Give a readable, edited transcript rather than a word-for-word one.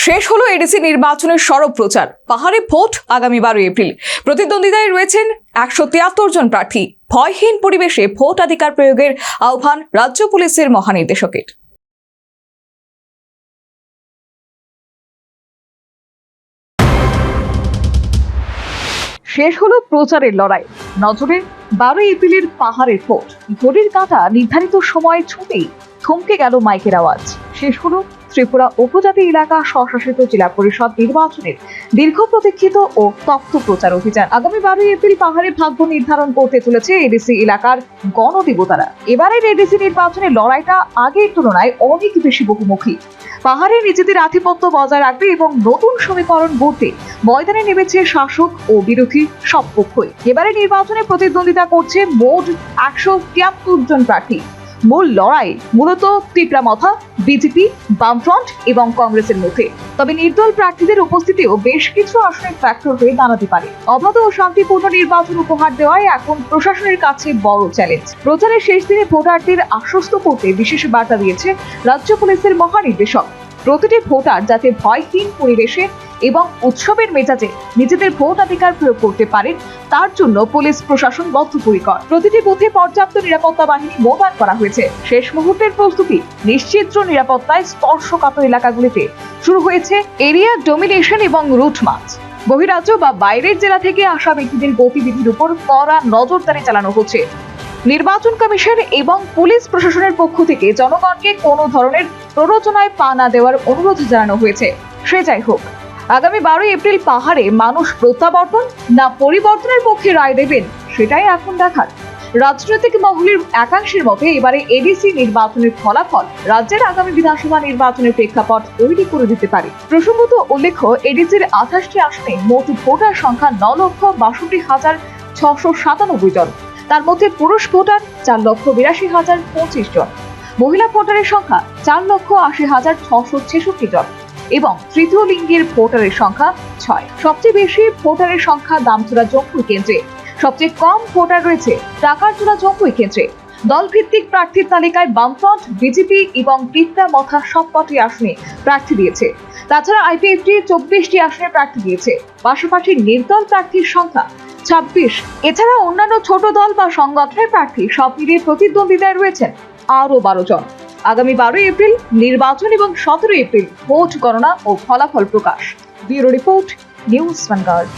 শেষ হলো এডিসি নির্বাচনের সরব প্রচার। পাহাড়ে ভোট আগামী 12 এপ্রিল। প্রতিদ্বন্দ্বিতায় রয়েছেন 173 জন প্রার্থী। ভয়হীন পরিবেশে ভোটাধিকার প্রয়োগের আহ্বান রাজ্য পুলিশের মহানির্দেশকের। শেষ হলো প্রচারের লড়াই। নজরে 12 এপ্রিলের পাহাড়ের ভোট। ঘড়ির কাঁটা নির্ধারিত সময়ে ছুটেই থমকে গেল মাইকের আওয়াজ। শেষ হলো ত্রিপুরা উপজাতি এলাকা স্বশাসিত জেলা পরিষদ নির্বাচনের দীর্ঘ প্রতীক্ষিত ও তথ্য প্রচার অভিযান। আগামী 12 এপ্রিল পাহাড়ে ভাগ্য নির্ধারণ করতে চলেছে এডিসি এলাকার গণদেবতারা। এবারের এডিসি নির্বাচনের লড়াইটা আগের তুলনায় অনেক বেশি বহুমুখী। পাহাড়ে নিজেদের আধিপত্য বজায় রাখবে এবং নতুন সমীকরণ গড়তে ময়দানে নেমেছে শাসক ও বিরোধী সব পক্ষই। এবারে নির্বাচনে প্রতিদ্বন্দ্বিতা করছে মোট 173 জন প্রার্থী। মূল লড়াই মূলত তীব্রামথা, বিজেপি, বামফ্রন্ট এবং কংগ্রেসের মধ্যে। তবে নির্দল প্রার্থীদের উপস্থিতিও বেশ কিছু আসনে ফ্যাক্টর হয়ে দাঁড়াতে পারে। অবাধ ও শান্তিপূর্ণ নির্বাচন উপহার দেওয়াই এখন প্রশাসনের কাছে বড় চ্যালেঞ্জ। প্রচারের শেষ দিনে ভোটারদের আশ্বস্ত করতে বিশেষ বার্তা দিয়েছে রাজ্য পুলিশের মহানির্দেশক। প্রতিটি ভোটার যাতে ভয়হীন পরিবেশে এবং উৎসবের মেজাজে নিজেদের ভোটাধিকার প্রয়োগ করতে পারেন, তার জন্য পুলিশ প্রশাসন বদ্ধপরিকর। প্রতিটি বুথে পর্যাপ্ত নিরাপত্তা বাহিনী মোতায়েন করা হয়েছে। শেষ মুহূর্তের প্রস্তুতি নিশ্চিত নিরাপত্তায় স্পর্শকাতর এলাকাগুলিতে শুরু হয়েছে এরিয়া ডোমিনেশন এবং রুট মার্চ। বহিরাজ্য বা বাইরের জেলা থেকে আসা ব্যক্তিদের গতিবিধির উপর কড়া নজরদারি চালানো হচ্ছে। নির্বাচন কমিশন এবং পুলিশ প্রশাসনের পক্ষ থেকে জনগণকে কোনো ধরনের প্ররোচনায় পা না দেওয়ার অনুরোধ জানানো হয়েছে। সে যাই হোক, আগামী 12 এপ্রিল পাহাড়ে মানুষ প্রত্যাবর্তন না পরিবর্তনের পক্ষে রায় দেবেন, সেটাই এখন দেখার। রাজনৈতিক মহলের একাংশের মতে এবারে এডিসি নির্বাচনের ফলাফল রাজ্যের আগামী বিধানসভা নির্বাচনের প্রেক্ষাপট তৈরি করে দিতে পারে। প্রসঙ্গত উল্লেখ্য, এডিসির 28টি আসনে মোট ভোটার সংখ্যা 9,62,697 জন। তার মধ্যে পুরুষ ভোটার 4,82,025 জন, মহিলা ভোটারের সংখ্যা 4,80,666 জন এবং তৃতীয় লিঙ্গের ভোটারের সংখ্যা 6। সবচেয়ে বেশি ভোটারের সংখ্যা দামচূড়া জম্পুই কেন্দ্রে। সবচেয়ে কম ভোটার রয়েছে টাকারচূড়া জম্পুই কেন্দ্রে। দলভিত্তিক প্রার্থীর তালিকায় বামফ্রন্ট, বিজেপি এবং তীব্রামথা সবকটি আসনে প্রার্থী দিয়েছে। তাছাড়া আইপিএফটি 24টি আসনে প্রার্থী দিয়েছে। পাশাপাশি নির্দল প্রার্থীর সংখ্যা 26। এছাড়া অন্যান্য ছোট দল বা সংগঠনের প্রার্থী সব মিলিয়ে প্রতিদ্বন্দ্বিতায় রয়েছেন আরো 12 জন। আগামী 12 এপ্রিল নির্বাচন এবং 17 এপ্রিল ভোট গণনা ও ফলাফল প্রকাশ। Bureau report, news vanguard.